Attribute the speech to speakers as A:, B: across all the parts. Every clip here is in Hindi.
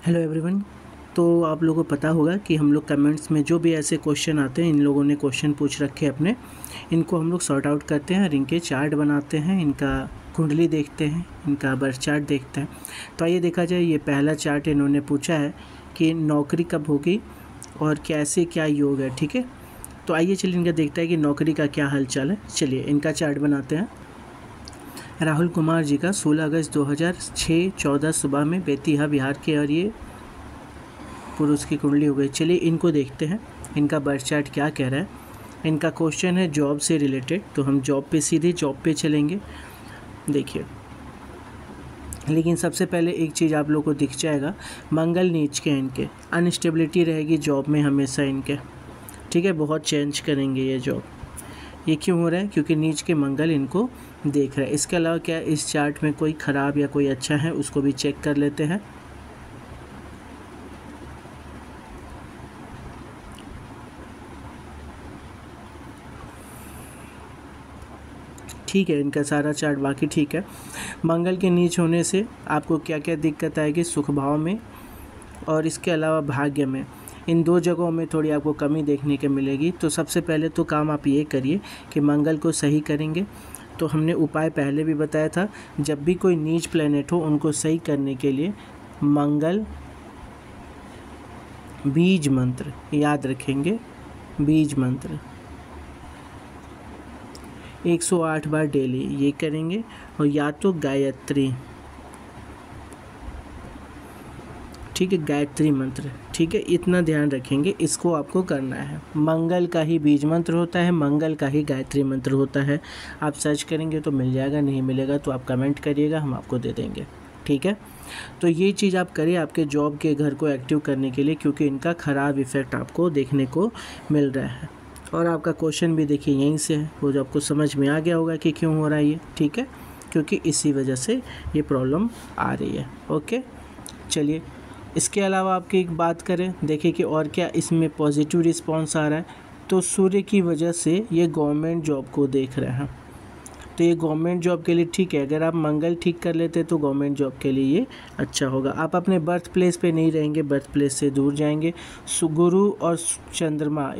A: Hello everyone. तो आप लोगों को पता होगा कि हम लोग कमेंट्स में जो भी ऐसे क्वेश्चन आते हैं, इन लोगों ने क्वेश्चन पूछ रखे हैं अपने, इनको हम लोग सॉर्ट आउट करते हैं और इनके चार्ट बनाते हैं, इनका कुंडली देखते हैं, इनका बर्थ चार्ट देखते हैं। तो आइए देखा जाए, ये पहला चार्ट इन्होंने पूछा है कि नौकरी कब होगी और कैसे क्या योग है। ठीक है, तो आइए चलिए इनका देखते हैं कि नौकरी का क्या हालचाल है। चलिए इनका चार्ट बनाते हैं। राहुल कुमार जी का 16 अगस्त 2006-14 सुबह में बेतिया बिहार के, और ये पुरुष की कुंडली हो गई। चलिए इनको देखते हैं, इनका बर्थ चार्ट क्या कह रहा है। इनका क्वेश्चन है जॉब से रिलेटेड, तो हम जॉब पे सीधे जॉब पे चलेंगे। देखिए, लेकिन सबसे पहले एक चीज़ आप लोग को दिख जाएगा, मंगल नीच के इनके, अनस्टेबिलिटी रहेगी जॉब में हमेशा इनके। ठीक है, बहुत चेंज करेंगे ये जॉब। ये क्यों हो रहा है? क्योंकि नीच के मंगल इनको देख रहा है। इसके अलावा क्या इस चार्ट में कोई ख़राब या कोई अच्छा है, उसको भी चेक कर लेते हैं। ठीक है, इनका सारा चार्ट बाकी ठीक है। मंगल के नीच होने से आपको क्या क्या दिक्कत आएगी? सुख भाव में और इसके अलावा भाग्य में, इन दो जगहों में थोड़ी आपको कमी देखने को मिलेगी। तो सबसे पहले तो काम आप ये करिए कि मंगल को सही करेंगे। तो हमने उपाय पहले भी बताया था, जब भी कोई नीच प्लेनेट हो उनको सही करने के लिए मंगल बीज मंत्र याद रखेंगे। बीज मंत्र 108 बार डेली ये करेंगे, और या तो गायत्री, ठीक है, गायत्री मंत्र। ठीक है, इतना ध्यान रखेंगे, इसको आपको करना है। मंगल का ही बीज मंत्र होता है, मंगल का ही गायत्री मंत्र होता है। आप सर्च करेंगे तो मिल जाएगा, नहीं मिलेगा तो आप कमेंट करिएगा, हम आपको दे देंगे। ठीक है, तो ये चीज़ आप करिए आपके जॉब के घर को एक्टिव करने के लिए, क्योंकि इनका ख़राब इफ़ेक्ट आपको देखने को मिल रहा है। और आपका क्वेश्चन भी देखिए यहीं से है, वो जो आपको समझ में आ गया होगा कि क्यों हो रहा है ये। ठीक है, क्योंकि इसी वजह से ये प्रॉब्लम आ रही है। ओके, चलिए इसके अलावा आपकी एक बात करें, देखिए कि और क्या इसमें पॉजिटिव रिस्पांस आ रहा है। तो सूर्य की वजह से ये गवर्नमेंट जॉब को देख रहे हैं, तो ये गवर्नमेंट जॉब के लिए ठीक है। अगर आप मंगल ठीक कर लेते तो गवर्नमेंट जॉब के लिए ये अच्छा होगा। आप अपने बर्थ प्लेस पे नहीं रहेंगे, बर्थ प्लेस से दूर जाएंगे। गुरु और चंद्रमा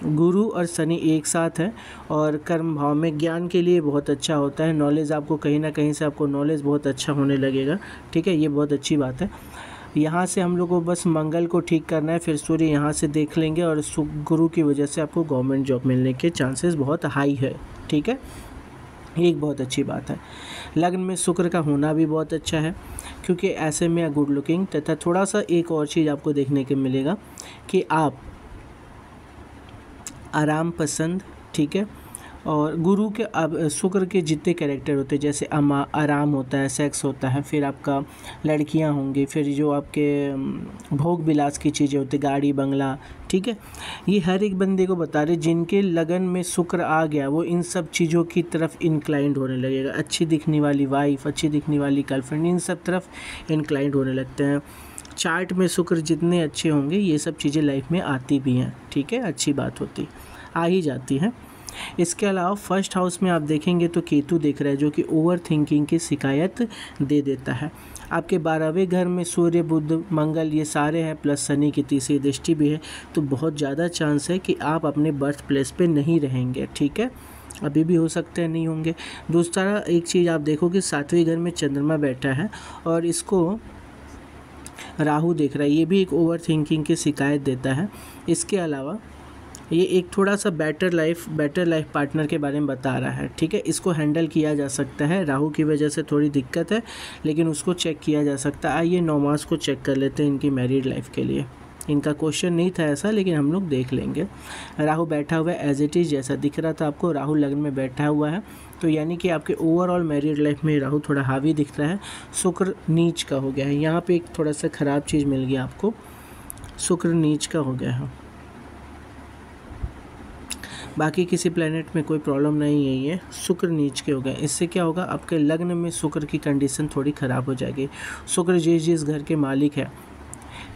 A: गुरु और शनि एक साथ है, और कर्म भाव में ज्ञान के लिए बहुत अच्छा होता है। नॉलेज आपको कहीं ना कहीं से आपको नॉलेज बहुत अच्छा होने लगेगा। ठीक है, ये बहुत अच्छी बात है। यहाँ से हम लोग को बस मंगल को ठीक करना है, फिर सूर्य यहाँ से देख लेंगे, और गुरु की वजह से आपको गवर्नमेंट जॉब मिलने के चांसेस बहुत हाई है। ठीक है, ये एक बहुत अच्छी बात है। लग्न में शुक्र का होना भी बहुत अच्छा है, क्योंकि ऐसे में गुड लुकिंग, तथा थोड़ा सा एक और चीज़ आपको देखने को मिलेगा कि आप आराम पसंद, ठीक है, और गुरु के अब शुक्र के जितने कैरेक्टर होते हैं, जैसे आराम होता है, सेक्स होता है, फिर आपका लड़कियां होंगी, फिर जो आपके भोग विलास की चीज़ें होती, गाड़ी बंगला, ठीक है, ये हर एक बंदे को बता रहे जिनके लगन में शुक्र आ गया वो इन सब चीज़ों की तरफ इंक्लाइंड होने लगेगा। अच्छी दिखने वाली वाइफ, अच्छी दिखने वाली गर्लफ्रेंड, इन सब तरफ इंक्लाइंड होने लगते हैं। चार्ट में शुक्र जितने अच्छे होंगे ये सब चीज़ें लाइफ में आती भी हैं। ठीक है, अच्छी बात होती आ ही जाती हैं। इसके अलावा फर्स्ट हाउस में आप देखेंगे तो केतु दिख रहा है, जो कि ओवर थिंकिंग की शिकायत दे देता है। आपके 12वें घर में सूर्य बुध मंगल ये सारे हैं, प्लस शनि की तीसरी दृष्टि भी है, तो बहुत ज़्यादा चांस है कि आप अपने बर्थ प्लेस पे नहीं रहेंगे। ठीक है, अभी भी हो सकते हैं नहीं होंगे। दूसरा एक चीज़ आप देखो कि 7वें घर में चंद्रमा बैठा है और इसको राहु देख रहा है, ये भी एक ओवर थिंकिंग की शिकायत देता है। इसके अलावा ये एक थोड़ा सा बेटर लाइफ पार्टनर के बारे में बता रहा है। ठीक है, इसको हैंडल किया जा सकता है। राहु की वजह से थोड़ी दिक्कत है, लेकिन उसको चेक किया जा सकता है। आइए 9 मास को चेक कर लेते हैं इनकी मैरिड लाइफ के लिए। इनका क्वेश्चन नहीं था ऐसा, लेकिन हम लोग देख लेंगे। राहु बैठा हुआ है एज इट इज़, जैसा दिख रहा था आपको, राहु लग्न में बैठा हुआ है, तो यानी कि आपके ओवरऑल मैरिड लाइफ में राहु थोड़ा हावी दिख रहा है। शुक्र नीच का हो गया है, यहाँ पे एक थोड़ा सा ख़राब चीज़ मिल गया आपको, शुक्र नीच का हो गया है। बाकी किसी प्लेनेट में कोई प्रॉब्लम नहीं है, ये शुक्र नीच के हो गए। इससे क्या होगा, आपके लग्न में शुक्र की कंडीशन थोड़ी ख़राब हो जाएगी। शुक्र जिस घर के मालिक है,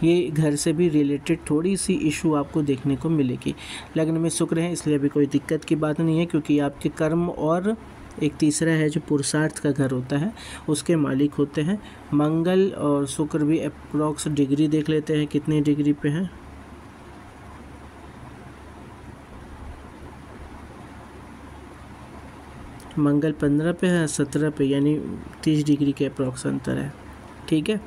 A: ये घर से भी रिलेटेड थोड़ी सी इशू आपको देखने को मिलेगी। लग्न में शुक्र है इसलिए अभी कोई दिक्कत की बात नहीं है, क्योंकि आपके कर्म और एक तीसरा है जो पुरुषार्थ का घर होता है, उसके मालिक होते हैं। मंगल और शुक्र भी अप्रॉक्स डिग्री देख लेते हैं कितनी डिग्री पे हैं। मंगल 15 पे है, 17 पे, यानी 30 डिग्री के अप्रॉक्स अंतर है। ठीक है,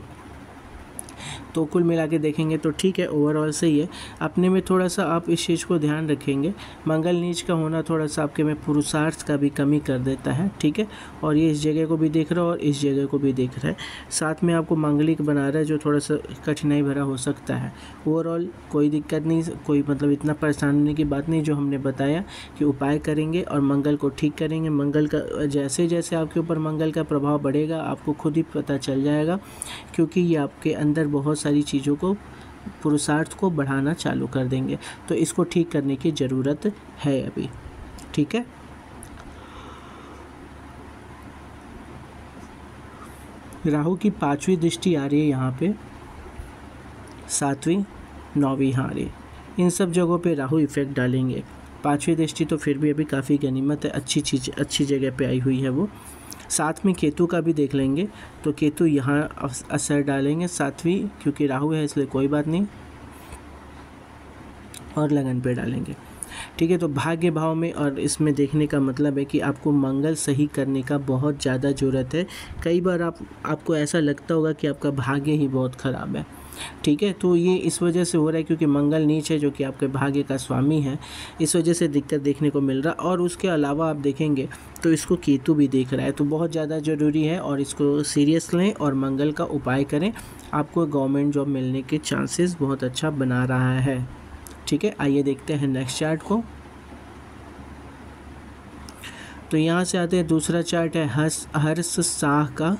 A: तो कुल मिला के देखेंगे तो ठीक है, ओवरऑल सही है। अपने में थोड़ा सा आप इस चीज़ को ध्यान रखेंगे, मंगल नीच का होना थोड़ा सा आपके में पुरुषार्थ का भी कमी कर देता है। ठीक है, और ये इस जगह को भी देख रहा है और इस जगह को भी देख रहा है, साथ में आपको मंगलिक बना रहा है जो थोड़ा सा कठिनाई भरा हो सकता है। ओवरऑल कोई दिक्कत नहीं, कोई मतलब इतना परेशान होने की बात नहीं। जो हमने बताया कि उपाय करेंगे और मंगल को ठीक करेंगे, मंगल का जैसे जैसे आपके ऊपर मंगल का प्रभाव बढ़ेगा आपको खुद ही पता चल जाएगा, क्योंकि ये आपके अंदर बहुत सारी चीज़ों को, पुरुषार्थ को बढ़ाना चालू कर देंगे। तो इसको ठीक करने की ज़रूरत है अभी। ठीक है, राहु की 5वीं दृष्टि आ रही है यहाँ पे, 7वीं, 9वीं यहाँ आ रही है। इन सब जगहों पे राहु इफेक्ट डालेंगे। 5वीं दृष्टि तो फिर भी अभी काफ़ी गनीमत है, अच्छी चीज़, अच्छी जगह पे आई हुई है वो। साथ में केतु का भी देख लेंगे, तो केतु यहाँ असर डालेंगे 7वीं, क्योंकि राहु है इसलिए कोई बात नहीं, और लगन पे डालेंगे। ठीक है, तो भाग्य भाव में और इसमें देखने का मतलब है कि आपको मंगल सही करने का बहुत ज़्यादा ज़रूरत है। कई बार आपको ऐसा लगता होगा कि आपका भाग्य ही बहुत ख़राब है। ठीक है, तो ये इस वजह से हो रहा है क्योंकि मंगल नीच है जो कि आपके भाग्य का स्वामी है, इस वजह से दिक्कत देखने को मिल रहा है। और उसके अलावा आप देखेंगे तो इसको केतु भी देख रहा है, तो बहुत ज़्यादा ज़रूरी है और इसको सीरियस लें और मंगल का उपाय करें, आपको गवर्नमेंट जॉब मिलने के चांसेस बहुत अच्छा बना रहा है। ठीक है, आइए देखते हैं नेक्स्ट चार्ट को। तो यहाँ से आते हैं, दूसरा चार्ट है हर्ष शाह का,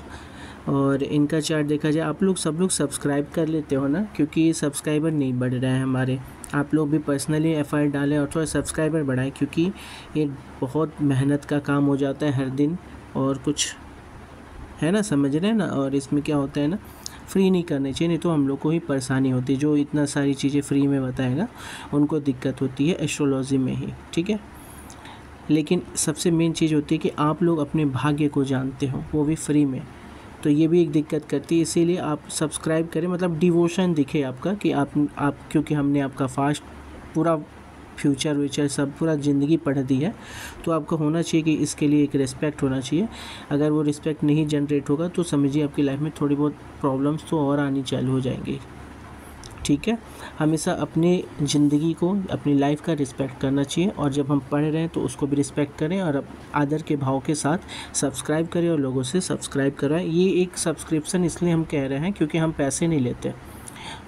A: और इनका चार्ट देखा जाए, आप लोग सब लोग सब्सक्राइब कर लेते हो ना, क्योंकि सब्सक्राइबर नहीं बढ़ रहे हैं हमारे। आप लोग भी पर्सनली एफर्ट डालें और थोड़ा सब्सक्राइबर बढ़ाएं, क्योंकि ये बहुत मेहनत का काम हो जाता है हर दिन, और कुछ है ना, समझ रहे हैं ना। और इसमें क्या होता है ना, फ्री नहीं करने चाहिए, नहीं तो हम लोग को ही परेशानी होती है। जो इतना सारी चीज़ें फ्री में बताएगा उनको दिक्कत होती है एस्ट्रोलॉजी में ही। ठीक है, लेकिन सबसे मेन चीज़ होती है कि आप लोग अपने भाग्य को जानते हो, वो भी फ्री में, तो ये भी एक दिक्कत करती है। इसीलिए आप सब्सक्राइब करें, मतलब डिवोशन दिखे आपका कि आप क्योंकि हमने आपका फास्ट पूरा फ्यूचर व्यूचर सब पूरा ज़िंदगी पढ़ दी है, तो आपको होना चाहिए कि इसके लिए एक रिस्पेक्ट होना चाहिए। अगर वो रिस्पेक्ट नहीं जनरेट होगा तो समझिए आपकी लाइफ में थोड़ी बहुत प्रॉब्लम्स तो और आनी चालू हो जाएंगी। ठीक है, हमेशा अपनी ज़िंदगी को, अपनी लाइफ का रिस्पेक्ट करना चाहिए, और जब हम पढ़ रहे हैं तो उसको भी रिस्पेक्ट करें और आदर के भाव के साथ सब्सक्राइब करें और लोगों से सब्सक्राइब करवाएं। ये एक सब्सक्रिप्शन इसलिए हम कह रहे हैं क्योंकि हम पैसे नहीं लेते,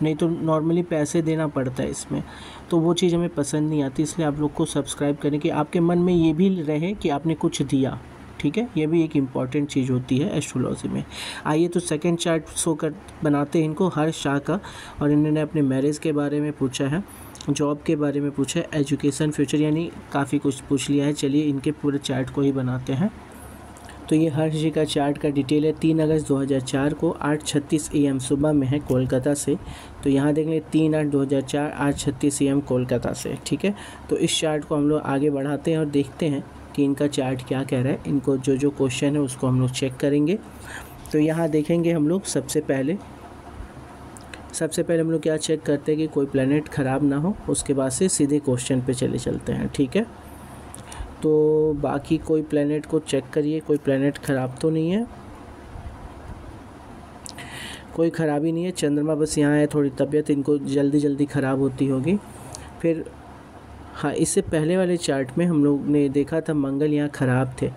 A: नहीं तो नॉर्मली पैसे देना पड़ता है इसमें, तो वो चीज़ हमें पसंद नहीं आती। इसलिए आप लोग को सब्सक्राइब करें कि आपके मन में ये भी रहे कि आपने कुछ दिया। ठीक है, ये भी एक इम्पॉर्टेंट चीज़ होती है एस्ट्रोलॉजी में। आइए तो सेकंड चार्ट शो कर बनाते हैं इनको, हर्ष शाह का, और इन्होंने अपने मैरिज के बारे में पूछा है, जॉब के बारे में पूछा है, एजुकेशन, फ्यूचर, यानी काफ़ी कुछ पूछ लिया है। चलिए इनके पूरे चार्ट को ही बनाते हैं। तो ये हर्ष जी का चार्ट का डिटेल है। 3 अगस्त 2004 को 8:36 AM सुबह में है कोलकाता से। तो यहाँ देख लें 3/8/2004 8:36 AM कोलकाता से। ठीक है, तो इस चार्ट को हम लोग आगे बढ़ाते हैं और देखते हैं कि इनका चार्ट क्या कह रहा है। इनको जो क्वेश्चन है उसको हम लोग चेक करेंगे। तो यहाँ देखेंगे हम लोग सबसे पहले हम लोग क्या चेक करते हैं कि कोई प्लैनेट ख़राब ना हो, उसके बाद से सीधे क्वेश्चन पे चलते हैं। ठीक है, तो बाकी कोई प्लैनेट को चेक करिए, कोई प्लैनेट ख़राब तो नहीं है, कोई ख़राबी नहीं है। चंद्रमा बस यहाँ है, थोड़ी तबीयत इनको जल्दी ख़राब होती होगी। फिर हाँ, इससे पहले वाले चार्ट में हम लोग ने देखा था मंगल यहाँ ख़राब थे,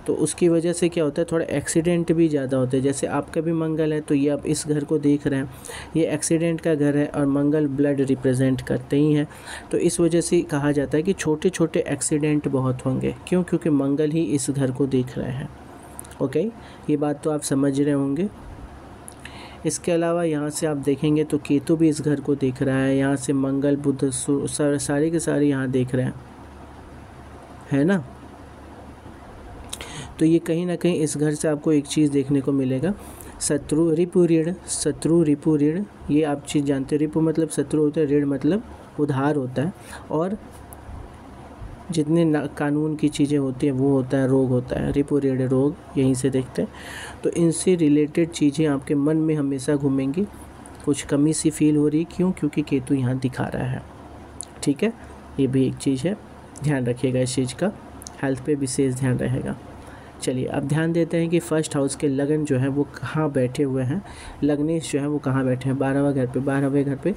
A: तो उसकी वजह से क्या होता है, थोड़ा एक्सीडेंट भी ज़्यादा होते हैं। जैसे आपका भी मंगल है, तो ये आप इस घर को देख रहे हैं, ये एक्सीडेंट का घर है और मंगल ब्लड रिप्रेजेंट करते ही हैं, तो इस वजह से कहा जाता है कि छोटे छोटे एक्सीडेंट बहुत होंगे। क्यों? क्योंकि मंगल ही इस घर को देख रहे हैं। ओके, ये बात तो आप समझ रहे होंगे। इसके अलावा यहाँ से आप देखेंगे तो केतु भी इस घर को देख रहा है, यहाँ से मंगल बुध सारे के सारे यहाँ देख रहे हैं, है ना। तो ये कहीं ना कहीं इस घर से आपको एक चीज़ देखने को मिलेगा, शत्रु रिपु ऋण। ये आप चीज़ जानते हो, रिपु मतलब शत्रु होता है, ऋण मतलब उधार होता है, और जितने कानून की चीज़ें होती हैं वो होता है, रोग होता है, रिपो रेट रोग, यहीं से देखते हैं। तो इनसे रिलेटेड चीज़ें आपके मन में हमेशा घूमेंगी। कुछ कमी सी फील हो रही, क्यों? क्योंकि केतु यहाँ दिखा रहा है, ठीक है। ये भी एक चीज़ है, ध्यान रखिएगा इस चीज़ का, हेल्थ पे विशेष ध्यान रहेगा। चलिए अब ध्यान देते हैं कि फर्स्ट हाउस के लगन जो है वो कहाँ बैठे हुए हैं, लग्नेश जो है वो कहाँ बैठे हैं, 12वां घर पे, 12वें घर पे।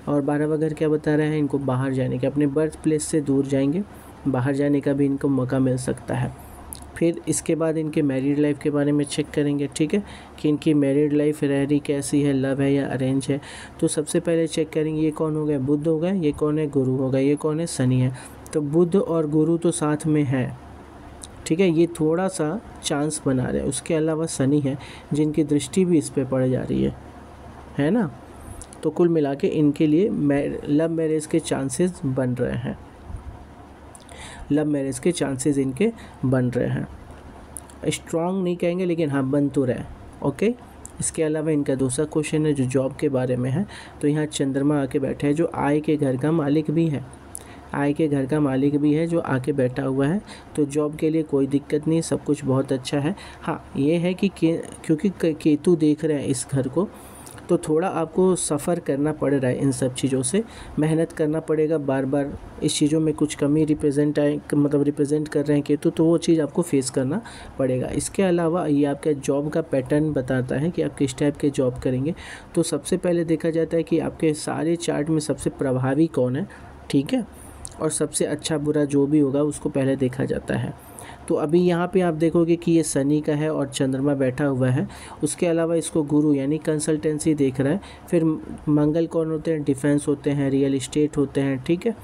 A: और 12वां घर क्या बता रहे हैं? इनको बाहर जाने के, अपने बर्थ प्लेस से दूर जाएंगे, बाहर जाने का भी इनको मौका मिल सकता है। फिर इसके बाद इनके मैरिड लाइफ के बारे में चेक करेंगे, ठीक है, कि इनकी मैरिड लाइफ रह रही कैसी है, लव है या अरेंज है। तो सबसे पहले चेक करेंगे, ये कौन हो गया? बुध हो गया। ये कौन है? गुरु हो गया। ये कौन है? शनि है। तो बुध और गुरु तो साथ में है, ठीक है, ये थोड़ा सा चांस बना रहे हैं। उसके अलावा शनि है जिनकी दृष्टि भी इस पे पड़ जा रही है ना। तो कुल मिला के इनके लिए लव मैरिज के चांसेस बन रहे हैं, लव मैरिज के चांसेस इनके बन रहे हैं। स्ट्रॉन्ग नहीं कहेंगे लेकिन हाँ बन तो रहे, ओके। इसके अलावा इनका दूसरा क्वेश्चन है जो जॉब के बारे में है। तो यहाँ चंद्रमा आके बैठे हैं जो आय के घर का मालिक भी है, आय के घर का मालिक भी है जो आके बैठा हुआ है। तो जॉब के लिए कोई दिक्कत नहीं, सब कुछ बहुत अच्छा है। हाँ ये है कि क्योंकि केतु देख रहे हैं इस घर को, तो थोड़ा आपको सफ़र करना पड़ रहा है इन सब चीज़ों से, मेहनत करना पड़ेगा। बार बार इस चीज़ों में कुछ कमी रिप्रेजेंट कर रहे हैं केतु, तो वो चीज़ आपको फेस करना पड़ेगा। इसके अलावा ये आपका जॉब का पैटर्न बताता है कि आप किस टाइप के जॉब करेंगे। तो सबसे पहले देखा जाता है कि आपके सारे चार्ट में सबसे प्रभावी कौन है, ठीक है, और सबसे अच्छा बुरा जो भी होगा उसको पहले देखा जाता है। तो अभी यहाँ पे आप देखोगे कि ये शनि का है और चंद्रमा बैठा हुआ है। उसके अलावा इसको गुरु यानी कंसल्टेंसी देख रहा है। फिर मंगल कौन होते हैं? डिफेंस होते हैं, रियल इस्टेट होते हैं, ठीक है।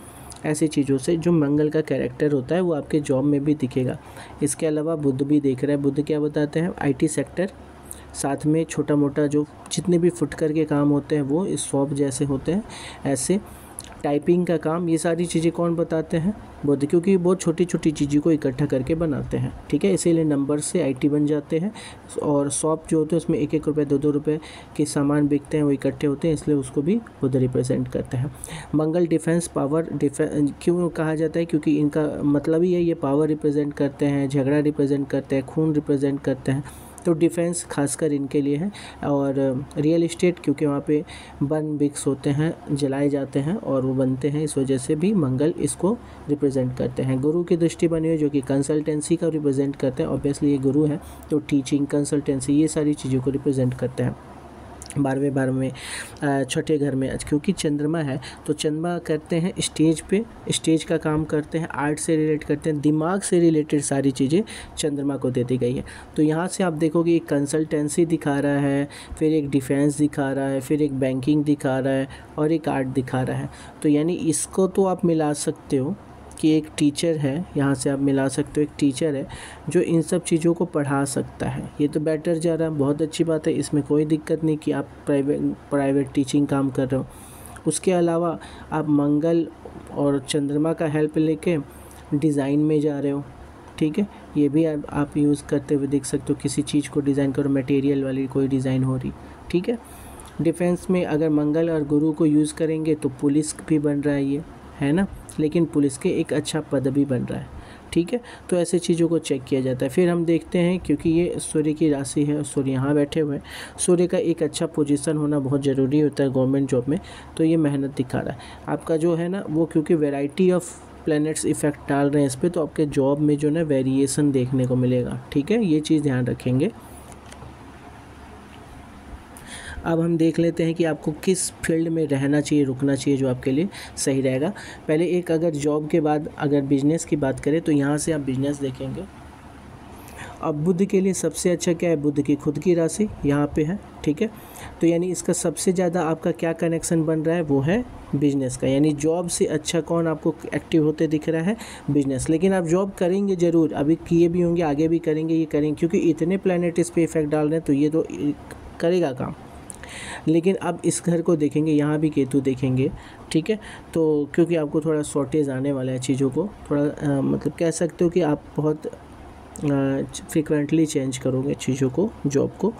A: ऐसी चीज़ों से जो मंगल का कैरेक्टर होता है वो आपके जॉब में भी दिखेगा। इसके अलावा बुध भी देख रहा है। बुध क्या बताते हैं? IT सेक्टर, साथ में छोटा मोटा जो जितने भी फुटकर के काम होते हैं वो शॉप जैसे होते हैं, ऐसे टाइपिंग का काम, ये सारी चीज़ें कौन बताते हैं? बुध, क्योंकि बहुत छोटी छोटी चीज़ों को इकट्ठा करके बनाते हैं, ठीक है। इसीलिए नंबर से IT बन जाते हैं। और शॉप जो होते हैं उसमें 1-1 रुपये 2-2 रुपये के सामान बिकते हैं, वो इकट्ठे होते हैं, इसलिए उसको भी बुध रिप्रेजेंट करते हैं। मंगल डिफेंस पावर, क्यों कहा जाता है? क्योंकि इनका मतलब ही है ये पावर रिप्रेजेंट करते हैं, झगड़ा रिप्रेजेंट करते हैं, खून रिप्रेजेंट करते हैं। तो डिफेंस खासकर इनके लिए है। और रियल इस्टेट क्योंकि वहाँ पे बन बिक्स होते हैं, जलाए जाते हैं और वो बनते हैं, इस वजह से भी मंगल इसको रिप्रेजेंट करते हैं। गुरु की दृष्टि बनी हुई जो कि कंसल्टेंसी का रिप्रेजेंट करते हैं, ऑब्वियसली ये गुरु है तो टीचिंग, कंसल्टेंसी, ये सारी चीज़ों को रिप्रेजेंट करते हैं। 12वें छठे घर में क्योंकि चंद्रमा है, तो चंद्रमा करते हैं स्टेज पे, स्टेज का काम करते हैं, आर्ट से रिलेट करते हैं, दिमाग से रिलेटेड सारी चीज़ें चंद्रमा को दे दी गई है। तो यहाँ से आप देखोगे एक कंसल्टेंसी दिखा रहा है, फिर एक डिफेंस दिखा रहा है, फिर एक बैंकिंग दिखा रहा है और एक आर्ट दिखा रहा है। तो यानी इसको तो आप मिला सकते हो कि एक टीचर है, यहाँ से आप मिला सकते हो एक टीचर है जो इन सब चीज़ों को पढ़ा सकता है। ये तो बेटर जा रहा है, बहुत अच्छी बात है, इसमें कोई दिक्कत नहीं कि आप प्राइवेट टीचिंग काम कर रहे हो। उसके अलावा आप मंगल और चंद्रमा का हेल्प लेके डिज़ाइन में जा रहे हो, ठीक है, ये भी आप यूज़ करते हुए देख सकते हो। किसी चीज़ को डिज़ाइन करो, मटेरियल वाली कोई डिज़ाइन हो रही, ठीक है। डिफेंस में अगर मंगल और गुरु को यूज़ करेंगे तो पुलिस भी बन रहा है ये, है ना, लेकिन पुलिस के एक अच्छा पद भी बन रहा है, ठीक है। तो ऐसे चीज़ों को चेक किया जाता है। फिर हम देखते हैं क्योंकि ये सूर्य की राशि है, सूर्य यहाँ बैठे हुए हैं, सूर्य का एक अच्छा पोजीशन होना बहुत ज़रूरी होता है गवर्नमेंट जॉब में। तो ये मेहनत दिखा रहा है आपका जो है ना वो, क्योंकि वैरायटी ऑफ प्लैनेट्स इफेक्ट डाल रहे हैं इस पर, तो आपके जॉब में जो ना वेरिएशन देखने को मिलेगा, ठीक है, ये चीज़ ध्यान रखेंगे। अब हम देख लेते हैं कि आपको किस फील्ड में रहना चाहिए, रुकना चाहिए जो आपके लिए सही रहेगा। पहले एक अगर जॉब के बाद अगर बिजनेस की बात करें तो यहाँ से आप बिजनेस देखेंगे। अब बुध के लिए सबसे अच्छा क्या है? बुध की खुद की राशि यहाँ पे है, ठीक है। तो यानी इसका सबसे ज़्यादा आपका क्या कनेक्शन बन रहा है? वो है बिजनेस का। यानी जॉब से अच्छा कौन आपको एक्टिव होते दिख रहा है? बिजनेस। लेकिन आप जॉब करेंगे ज़रूर, अभी किए भी होंगे, आगे भी करेंगे, ये करेंगे, क्योंकि इतने प्लैनेट इस पर इफेक्ट डाल रहे हैं तो ये तो करेगा काम। लेकिन अब इस घर को देखेंगे, यहाँ भी केतु देखेंगे, ठीक है। तो क्योंकि आपको थोड़ा शॉर्टेज आने वाला है चीज़ों को, थोड़ा मतलब कह सकते हो कि आप बहुत फ्रिक्वेंटली चेंज करोगे चीज़ों को, जॉब को।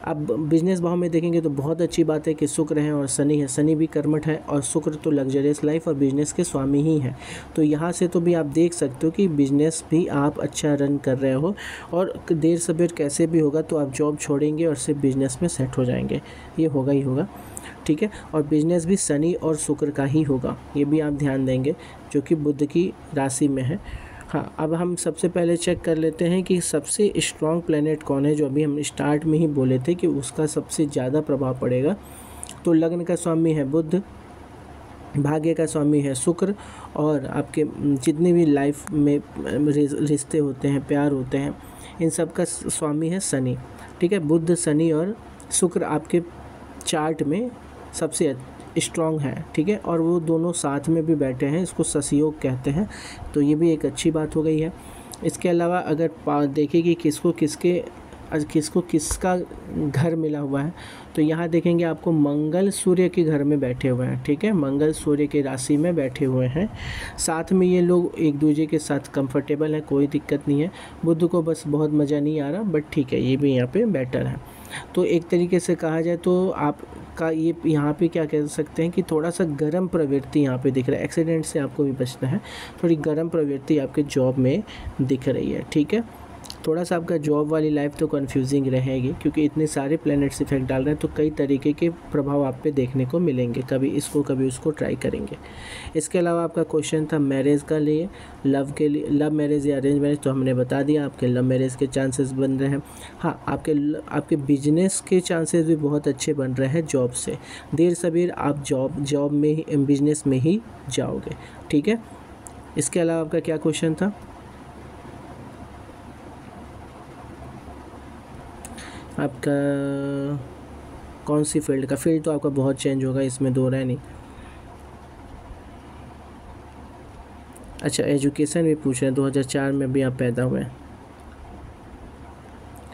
A: अब बिजनेस भाव में देखेंगे तो बहुत अच्छी बात है कि शुक्र है और शनि है। शनि भी कर्मठ है और शुक्र तो लग्जरियस लाइफ और बिजनेस के स्वामी ही हैं। तो यहाँ से तो भी आप देख सकते हो कि बिजनेस भी आप अच्छा रन कर रहे हो, और देर सबेर कैसे भी होगा तो आप जॉब छोड़ेंगे और सिर्फ बिजनेस में सेट हो जाएंगे, ये होगा ही होगा, ठीक है। और बिजनेस भी शनि और शुक्र का ही होगा, ये भी आप ध्यान देंगे, जो कि बुध की राशि में है। हाँ, अब हम सबसे पहले चेक कर लेते हैं कि सबसे स्ट्रॉन्ग प्लेनेट कौन है, जो अभी हम स्टार्ट में ही बोले थे कि उसका सबसे ज़्यादा प्रभाव पड़ेगा। तो लग्न का स्वामी है बुध, भाग्य का स्वामी है शुक्र, और आपके जितने भी लाइफ में रिश्ते होते हैं, प्यार होते हैं, इन सब का स्वामी है शनि, ठीक है। बुध, शनि और शुक्र आपके चार्ट में सबसे स्ट्रॉन्ग है, ठीक है। और वो दोनों साथ में भी बैठे हैं, इसको ससयोग कहते हैं, तो ये भी एक अच्छी बात हो गई है। इसके अलावा अगर देखें कि किसको किसका घर मिला हुआ है, तो यहाँ देखेंगे आपको मंगल सूर्य के घर में बैठे हुए हैं, ठीक है। मंगल सूर्य के राशि में बैठे हुए हैं, साथ में ये लोग एक दूसरे के साथ कंफर्टेबल है, कोई दिक्कत नहीं है। बुध को बस बहुत मज़ा नहीं आ रहा, बट ठीक है, ये भी यहाँ पे बेटर है। तो एक तरीके से कहा जाए तो आपका ये यहाँ पे क्या कह सकते हैं कि थोड़ा सा गर्म प्रवृत्ति यहाँ पे दिख रहा है, एक्सीडेंट से आपको भी बचना है। थोड़ी गर्म प्रवृत्ति आपके जॉब में दिख रही है, ठीक है। थोड़ा सा आपका जॉब वाली लाइफ तो कंफ्यूजिंग रहेगी, क्योंकि इतने सारे प्लैनेट्स इफेक्ट डाल रहे हैं, तो कई तरीके के प्रभाव आप पे देखने को मिलेंगे, कभी इसको कभी उसको ट्राई करेंगे। इसके अलावा आपका क्वेश्चन था मैरिज का लिए, लव के लिए, लव मैरिज या अरेंज मैरिज, तो हमने बता दिया आपके लव मैरिज के चांसेस बन रहे हैं। हाँ, आपके बिजनेस के चांसेस भी बहुत अच्छे बन रहे हैं जॉब से। देर सबेर आप जॉब में ही, बिजनेस में ही जाओगे, ठीक है। इसके अलावा आपका क्या क्वेश्चन था? आपका कौन सी फील्ड का? फील्ड तो आपका बहुत चेंज होगा, इसमें दो राय नहीं। अच्छा, एजुकेशन भी पूछ रहे हैं, 2004 में भी आप पैदा हुए हैं,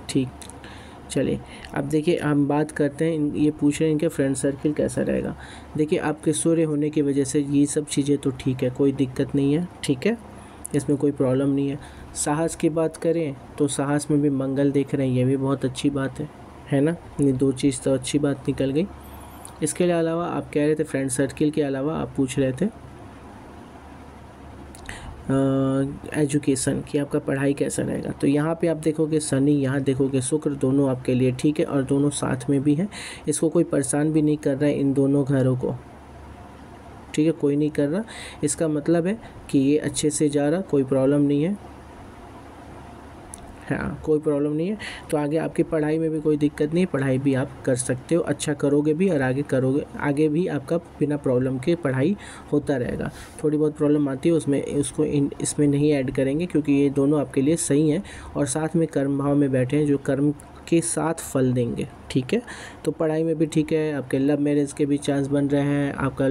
A: ठीक। चलिए अब देखिए, हम बात करते हैं, ये पूछ रहे हैं इनके फ्रेंड सर्किल कैसा रहेगा। देखिए, आपके सूर्य होने की वजह से ये सब चीज़ें तो ठीक है, कोई दिक्कत नहीं है, ठीक है, इसमें कोई प्रॉब्लम नहीं है। साहस की बात करें तो साहस में भी मंगल देख रहे हैं, ये भी बहुत अच्छी बात है ना। ये दो चीज़ तो अच्छी बात निकल गई। इसके अलावा आप कह रहे थे फ्रेंड सर्किल के अलावा आप पूछ रहे थे एजुकेशन कि आपका पढ़ाई कैसा रहेगा। तो यहाँ पे आप देखोगे शनि, यहाँ देखोगे शुक्र, दोनों आपके लिए ठीक है, और दोनों साथ में भी है। इसको कोई परेशान भी नहीं कर रहा है इन दोनों घरों को, ठीक है, कोई नहीं कर रहा। इसका मतलब है कि ये अच्छे से जा रहा, कोई प्रॉब्लम नहीं है, हाँ, कोई प्रॉब्लम नहीं है। तो आगे आपकी पढ़ाई में भी कोई दिक्कत नहीं, पढ़ाई भी आप कर सकते हो, अच्छा करोगे भी और आगे भी आपका बिना प्रॉब्लम के पढ़ाई होता रहेगा। थोड़ी बहुत प्रॉब्लम आती है इसमें नहीं ऐड करेंगे, क्योंकि ये दोनों आपके लिए सही हैं और साथ में कर्म भाव में बैठे हैं, जो कर्म के साथ फल देंगे, ठीक है। तो पढ़ाई में भी ठीक है, आपके लव मैरिज के भी चांस बन रहे हैं, आपका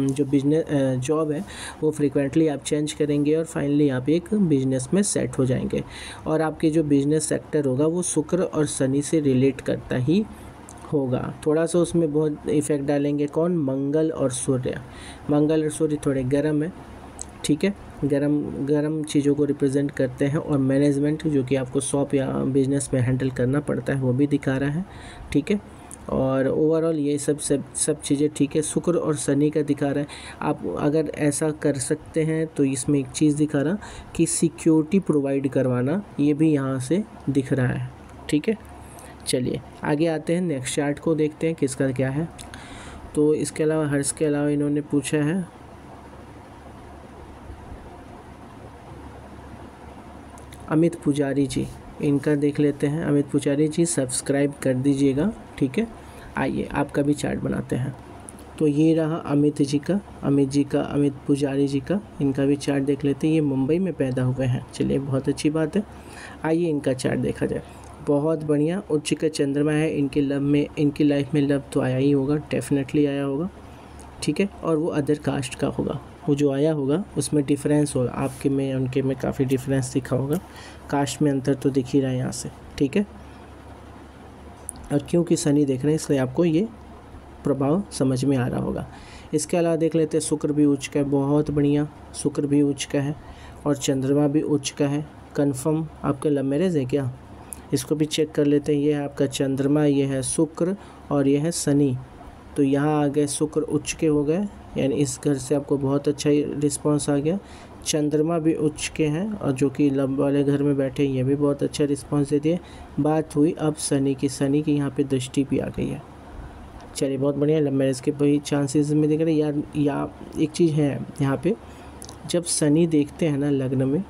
A: जो बिजनेस जॉब है वो फ्रिक्वेंटली आप चेंज करेंगे और फाइनली आप एक बिजनेस में सेट हो जाएंगे। और आपके जो बिजनेस सेक्टर होगा वो शुक्र और शनि से रिलेट करता ही होगा। थोड़ा सा उसमें बहुत इफेक्ट डालेंगे कौन? मंगल और सूर्य। मंगल और सूर्य थोड़े गर्म है, ठीक है, गरम चीज़ों को रिप्रेजेंट करते हैं, और मैनेजमेंट जो कि आपको शॉप या बिजनेस में हैंडल करना पड़ता है वो भी दिखा रहा है, ठीक है। और ओवरऑल ये सब चीज़ें ठीक है। शुक्र और शनि का दिखा रहा है। आप अगर ऐसा कर सकते हैं तो इसमें एक चीज़ दिखा रहा कि सिक्योरिटी प्रोवाइड करवाना, ये भी यहाँ से दिख रहा है, ठीक है। चलिए आगे आते हैं, नेक्स्ट चार्ट को देखते हैं किसका क्या है। तो इसके अलावा हर्ष के अलावा इन्होंने पूछा है अमित पुजारी जी, इनका देख लेते हैं। अमित पुजारी जी सब्सक्राइब कर दीजिएगा, ठीक है। आइए आपका भी चार्ट बनाते हैं। तो ये रहा अमित पुजारी जी का, इनका भी चार्ट देख लेते हैं। ये मुंबई में पैदा हुए हैं, चलिए बहुत अच्छी बात है। आइए इनका चार्ट देखा जाए। बहुत बढ़िया, उच्च का चंद्रमा है इनकी लाइफ में लव तो आया ही होगा, डेफिनेटली आया होगा, ठीक है। और वो अदर कास्ट का होगा, वो जो आया होगा उसमें डिफरेंस होगा, आपके में उनके में काफ़ी डिफरेंस दिखा होगा, कास्ट में अंतर तो दिख ही रहा है यहाँ से, ठीक है। और क्योंकि शनि देख रहे हैं इसलिए आपको ये प्रभाव समझ में आ रहा होगा। इसके अलावा देख लेते हैं शुक्र भी उच्च का है, बहुत बढ़िया, शुक्र भी उच्च का है और चंद्रमा भी उच्च का है, कंफर्म आपका लव मैरिज है क्या? इसको भी चेक कर लेते हैं। ये है आपका चंद्रमा, ये है शुक्र और ये है शनि। तो यहाँ आ गए शुक्र उच्च के हो गए, यानी इस घर से आपको बहुत अच्छा रिस्पांस आ गया। चंद्रमा भी उच्च के हैं और जो कि लव वाले घर में बैठे ये भी बहुत अच्छा रिस्पांस देती है। बात हुई अब शनि की यहाँ पे दृष्टि भी आ गई है। चलिए बहुत बढ़िया, लव मैरिज के वही चांसेस में दिख रहे हैं यार। या एक चीज़ है यहाँ पे, जब शनि देखते हैं ना लग्न में,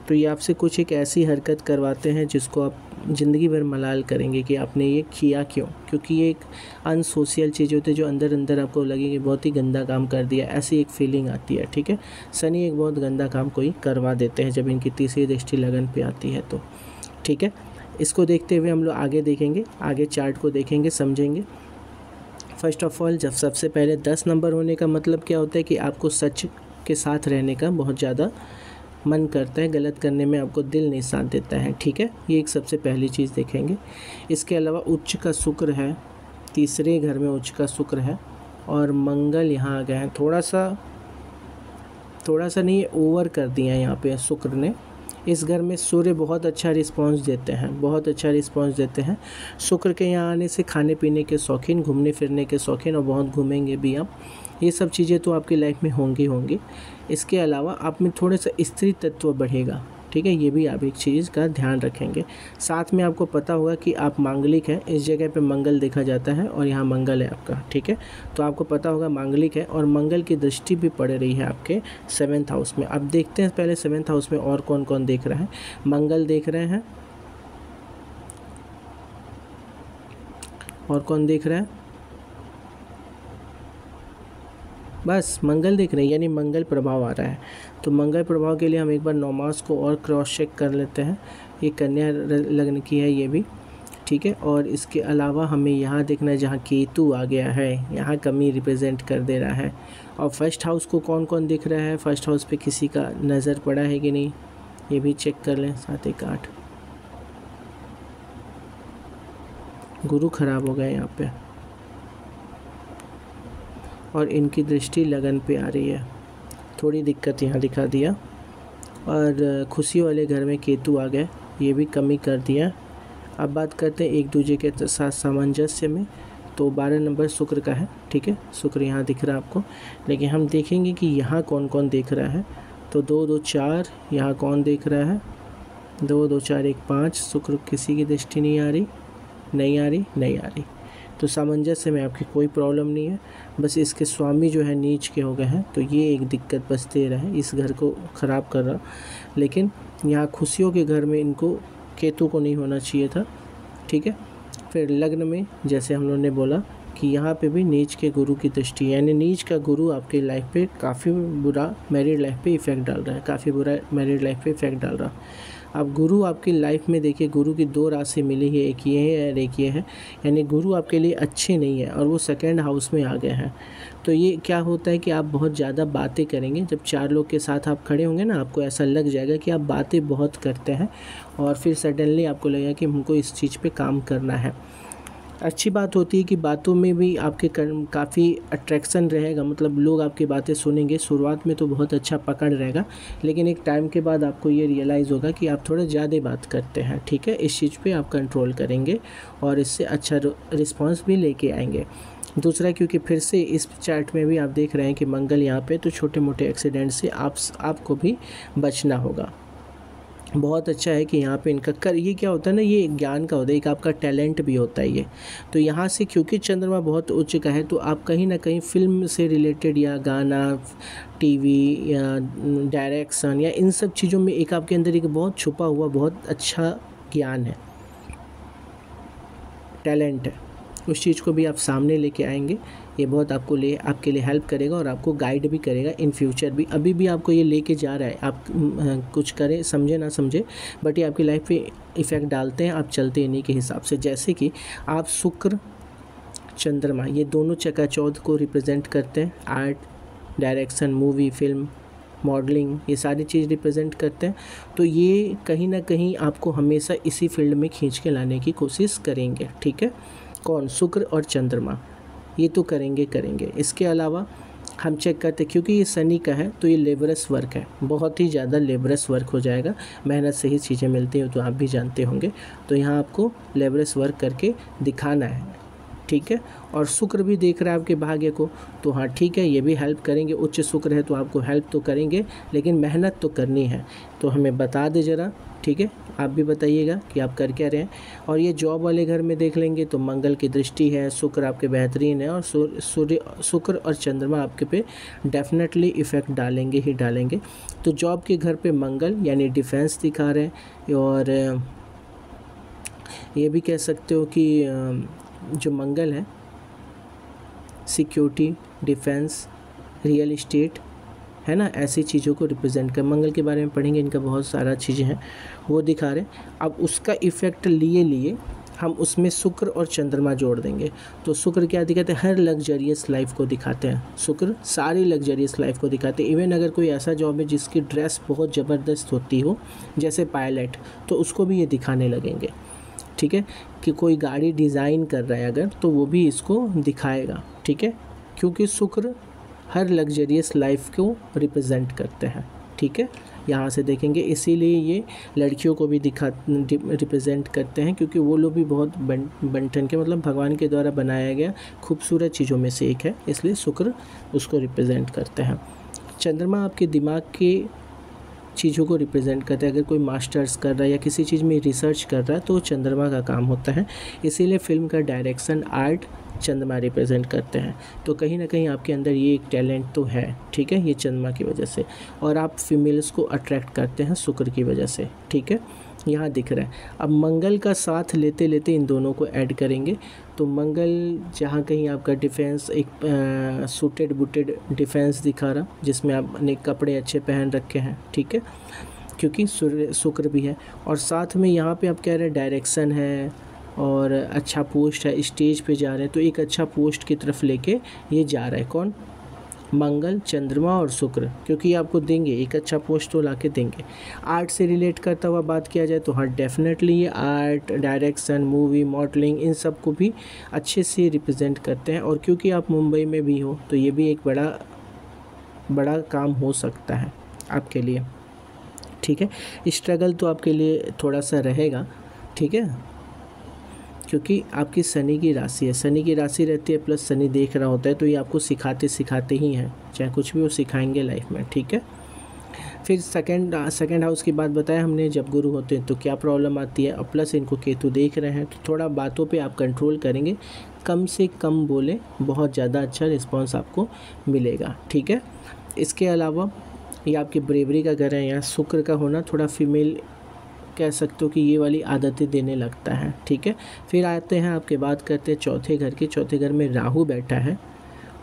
A: तो ये आपसे कुछ एक ऐसी हरकत करवाते हैं जिसको आप ज़िंदगी भर मलाल करेंगे कि आपने ये किया क्यों, क्योंकि ये एक अनसोशल चीज़ होती है जो अंदर अंदर आपको लगे कि बहुत ही गंदा काम कर दिया, ऐसी एक फीलिंग आती है। ठीक है, शनि एक बहुत गंदा काम कोई करवा देते हैं जब इनकी तीसरी दृष्टि लगन पे आती है तो। ठीक है, इसको देखते हुए हम लोग आगे देखेंगे, आगे चार्ट को देखेंगे, समझेंगे। फर्स्ट ऑफ ऑल, जब सबसे पहले 10 नंबर होने का मतलब क्या होता है कि आपको सच के साथ रहने का बहुत ज़्यादा मन करता है, गलत करने में आपको दिल नहीं साथ देता है। ठीक है, ये एक सबसे पहली चीज़ देखेंगे। इसके अलावा उच्च का शुक्र है, तीसरे घर में उच्च का शुक्र है और मंगल यहाँ आ गए हैं। थोड़ा सा नहीं, ओवर कर दिया है यहाँ पे शुक्र ने। इस घर में सूर्य बहुत अच्छा रिस्पांस देते हैं, बहुत अच्छा रिस्पांस देते हैं। शुक्र के यहाँ आने से खाने पीने के शौकीन, घूमने फिरने के शौकीन और बहुत घूमेंगे भी आप। ये सब चीज़ें तो आपकी लाइफ में होंगी। इसके अलावा आप में थोड़ा सा स्त्री तत्व बढ़ेगा। ठीक है, ये भी आप एक चीज़ का ध्यान रखेंगे। साथ में आपको पता होगा कि आप मांगलिक हैं, इस जगह पे मंगल देखा जाता है और यहाँ मंगल है आपका। ठीक है, तो आपको पता होगा मांगलिक है और मंगल की दृष्टि भी पड़ रही है आपके 7th हाउस में। अब देखते हैं पहले 7th हाउस में और कौन कौन देख रहा है। मंगल देख रहे हैं और कौन देख रहा है? बस मंगल देख रहे हैं, यानी मंगल प्रभाव आ रहा है। तो मंगल प्रभाव के लिए हम एक बार 9 मास को और क्रॉस चेक कर लेते हैं। ये कन्या लग्न की है ये भी। ठीक है, और इसके अलावा हमें यहाँ देखना है जहाँ केतु आ गया है, यहाँ कमी रिप्रेजेंट कर दे रहा है। और फर्स्ट हाउस को कौन कौन दिख रहा है, फर्स्ट हाउस पे किसी का नज़र पड़ा है कि नहीं, ये भी चेक कर लें। 7 1 8 गुरु खराब हो गया यहाँ पे और इनकी दृष्टि लगन पे आ रही है, थोड़ी दिक्कत यहाँ दिखा दिया। और खुशी वाले घर में केतु आ गए, ये भी कमी कर दिया। अब बात करते हैं एक दूसरे के साथ सामंजस्य में। तो 12 नंबर शुक्र का है। ठीक है, शुक्र यहाँ दिख रहा है आपको, लेकिन हम देखेंगे कि यहाँ कौन कौन देख रहा है। तो 2 2 4 यहाँ कौन देख रहा है, 2 2 4 1 5। शुक्र किसी की दृष्टि नहीं आ रही। तो सामंजस्य में आपकी कोई प्रॉब्लम नहीं है, बस इसके स्वामी जो है नीच के हो गए हैं, तो ये एक दिक्कत बस दे रहा है, इस घर को ख़राब कर रहा। लेकिन यहाँ खुशियों के घर में इनको केतु को नहीं होना चाहिए था। ठीक है, फिर लग्न में जैसे हम लोगों ने बोला कि यहाँ पे भी नीच के गुरु की दृष्टि, यानी नीच का गुरु आपके लाइफ पे काफ़ी बुरा मैरिड लाइफ पे इफ़ेक्ट डाल रहा है, काफ़ी बुरा मैरिड लाइफ पे इफ़ेक्ट डाल रहा है। अब गुरु आपकी लाइफ में देखिए, गुरु की 2 राशि मिली है, एक ये है और एक ये है, यानी गुरु आपके लिए अच्छे नहीं है और वो 2nd हाउस में आ गए हैं। तो ये क्या होता है कि आप बहुत ज़्यादा बातें करेंगे। जब 4 लोग के साथ आप खड़े होंगे ना, आपको ऐसा लग जाएगा कि आप बातें बहुत करते हैं और फिर सडनली आपको लगेगा कि हमको इस चीज़ पे काम करना है। अच्छी बात होती है कि बातों में भी आपके काफ़ी अट्रैक्शन रहेगा, मतलब लोग आपकी बातें सुनेंगे। शुरुआत में तो बहुत अच्छा पकड़ रहेगा, लेकिन एक टाइम के बाद आपको ये रियलाइज़ होगा कि आप थोड़ा ज़्यादा बात करते हैं। ठीक है, इस चीज़ पे आप कंट्रोल करेंगे और इससे अच्छा रिस्पांस भी लेके आएंगे। दूसरा, क्योंकि फिर से इस चार्ट में भी आप देख रहे हैं कि मंगल यहाँ पे, तो छोटे मोटे एक्सीडेंट से आपको भी बचना होगा। बहुत अच्छा है कि यहाँ पे इनका ये क्या होता है ना, ये ज्ञान का होता है, एक आपका टैलेंट भी होता है ये। तो यहाँ से क्योंकि चंद्रमा बहुत उच्च का है, तो आप कहीं ना कहीं फिल्म से रिलेटेड या गाना, टीवी या डायरेक्शन या इन सब चीज़ों में एक आपके अंदर एक बहुत छुपा हुआ बहुत अच्छा ज्ञान है, टैलेंट है। उस चीज़ को भी आप सामने लेके आएंगे। ये बहुत आपके लिए हेल्प करेगा और आपको गाइड भी करेगा इन फ्यूचर भी। अभी भी आपको ये लेके जा रहा है, आप कुछ करें समझे ना समझे, बट ये आपकी लाइफ पे इफ़ेक्ट डालते हैं। आप चलते इन्हीं के हिसाब से, जैसे कि आप शुक्र चंद्रमा ये दोनों चकाचौंध को रिप्रेजेंट करते हैं। Art, direction, movie, film, modelling, ये सारी चीज़ रिप्रेजेंट करते हैं। तो ये कहीं ना कहीं आपको हमेशा इसी फील्ड में खींच के लाने की कोशिश करेंगे। ठीक है, कौन? शुक्र और चंद्रमा, ये तो करेंगे। इसके अलावा हम चेक करते, क्योंकि ये शनि का है तो ये लेबरस वर्क है, बहुत ही ज़्यादा लेबरस वर्क हो जाएगा, मेहनत से ही चीज़ें मिलती हैं तो आप भी जानते होंगे। तो यहाँ आपको लेबरस वर्क करके दिखाना है, ठीक है। और शुक्र भी देख रहा है आपके भाग्य को, तो हाँ ठीक है, ये भी हेल्प करेंगे, उच्च शुक्र है तो आपको हेल्प तो करेंगे, लेकिन मेहनत तो करनी है। तो हमें बता दे ज़रा, ठीक है, आप भी बताइएगा कि आप कर क्या रहे हैं। और ये जॉब वाले घर में देख लेंगे तो मंगल की दृष्टि है, शुक्र आपके बेहतरीन है, और शुक्र और चंद्रमा आपके पे डेफिनेटली इफ़ेक्ट डालेंगे ही डालेंगे। तो जॉब के घर पे मंगल यानी डिफेंस दिखा रहे हैं, और ये भी कह सकते हो कि जो मंगल है सिक्योरिटी, डिफेंस, रियल इस्टेट, है ना, ऐसी चीज़ों को रिप्रेजेंट कर, मंगल के बारे में पढ़ेंगे, इनका बहुत सारा चीज़ें हैं वो दिखा रहे हैं। अब उसका इफ़ेक्ट लिए हम उसमें शुक्र और चंद्रमा जोड़ देंगे। तो शुक्र क्या दिखाते हैं, हर लग्जरियस लाइफ को दिखाते हैं, शुक्र सारी लग्जरियस लाइफ को दिखाते हैं। इवन अगर कोई ऐसा जॉब है जिसकी ड्रेस बहुत ज़बरदस्त होती हो, जैसे पायलट, तो उसको भी ये दिखाने लगेंगे, ठीक है। कि कोई गाड़ी डिज़ाइन कर रहा है अगर, तो वो भी इसको दिखाएगा, ठीक है, क्योंकि शुक्र हर लग्जरियस लाइफ को रिप्रेजेंट करते हैं, ठीक है। यहाँ से देखेंगे, इसीलिए ये लड़कियों को भी रिप्रेजेंट करते हैं, क्योंकि वो लोग भी बहुत बंटन के, मतलब भगवान के द्वारा बनाया गया खूबसूरत चीज़ों में से एक है, इसलिए शुक्र उसको रिप्रेजेंट करते हैं। चंद्रमा आपके दिमाग के चीज़ों को रिप्रेजेंट करता है। अगर कोई मास्टर्स कर रहा है या किसी चीज़ में रिसर्च कर रहा है तो वो चंद्रमा का काम होता है, इसीलिए फिल्म का डायरेक्शन, आर्ट चंद्रमा रिप्रेजेंट करते हैं। तो कहीं ना कहीं आपके अंदर ये एक टैलेंट तो है, ठीक है, ये चंद्रमा की वजह से, और आप फीमेल्स को अट्रैक्ट करते हैं शुक्र की वजह से, ठीक है, यहाँ दिख रहा है। अब मंगल का साथ लेते लेते इन दोनों को ऐड करेंगे, तो मंगल जहाँ कहीं आपका डिफेंस, एक सूटेड बूटेड डिफेंस दिखा रहा, जिसमें आपने कपड़े अच्छे पहन रखे हैं, ठीक है, क्योंकि शुक्र भी है। और साथ में यहाँ पे आप कह रहे हैं डायरेक्शन है और अच्छा पोस्ट है, स्टेज पे जा रहे हैं, तो एक अच्छा पोस्ट की तरफ लेके ये जा रहा है, कौन, मंगल, चंद्रमा और शुक्र, क्योंकि आपको देंगे एक अच्छा पोस्ट तो लाके देंगे। आर्ट से रिलेट करता हुआ बात किया जाए तो हाँ डेफिनेटली ये आर्ट, डायरेक्शन, मूवी, मॉडलिंग, इन सब को भी अच्छे से रिप्रेजेंट करते हैं। और क्योंकि आप मुंबई में भी हो तो ये भी एक बड़ा काम हो सकता है आपके लिए, ठीक है। स्ट्रगल तो आपके लिए थोड़ा सा रहेगा, ठीक है, क्योंकि आपकी शनि की राशि है, शनि की राशि रहती है प्लस शनि देख रहा होता है, तो ये आपको सिखाते ही हैं, चाहे कुछ भी वो सिखाएंगे लाइफ में, ठीक है। फिर सेकंड हाउस की बात बताया हमने, जब गुरु होते हैं तो क्या प्रॉब्लम आती है, और प्लस इनको केतु देख रहे हैं तो थोड़ा बातों पे आप कंट्रोल करेंगे, कम से कम बोले, बहुत ज़्यादा अच्छा रिस्पॉन्स आपको मिलेगा, ठीक है। इसके अलावा ये आपकी ब्रेवरी का घर है, यहाँ शुक्र का होना थोड़ा फीमेल कह सकते हो कि ये वाली आदतें देने लगता है, ठीक है। फिर आते हैं, आपके बात करते हैं चौथे घर की। चौथे घर में राहु बैठा है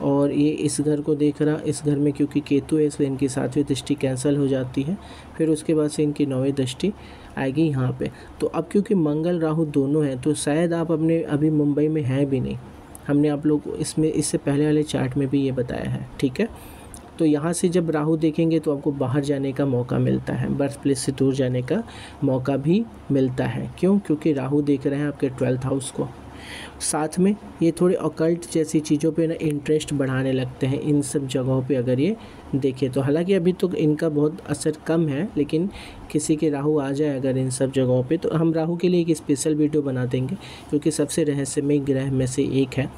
A: और ये इस घर को देख रहा, इस घर में क्योंकि केतु है इसलिए इनकी 7वीं दृष्टि कैंसिल हो जाती है, फिर उसके बाद से इनकी 9वीं दृष्टि आएगी यहाँ पे। तो अब क्योंकि मंगल राहु दोनों हैं तो शायद आप अपने अभी मुंबई में हैं भी नहीं, हमने आप लोग इससे पहले वाले चार्ट में भी ये बताया है, ठीक है। तो यहाँ से जब राहु देखेंगे तो आपको बाहर जाने का मौका मिलता है, बर्थ प्लेस से दूर जाने का मौका भी मिलता है। क्यों? क्योंकि राहु देख रहे हैं आपके 12th हाउस को। साथ में ये थोड़े ऑकल्ट जैसी चीज़ों पे ना इंटरेस्ट बढ़ाने लगते हैं इन सब जगहों पे अगर ये देखें तो। हालांकि अभी तो इनका बहुत असर कम है, लेकिन किसी के राहु आ जाए अगर इन सब जगहों पे तो हम राहु के लिए एक स्पेशल वीडियो बना देंगे, क्योंकि सबसे रहस्यमय ग्रह में से एक है,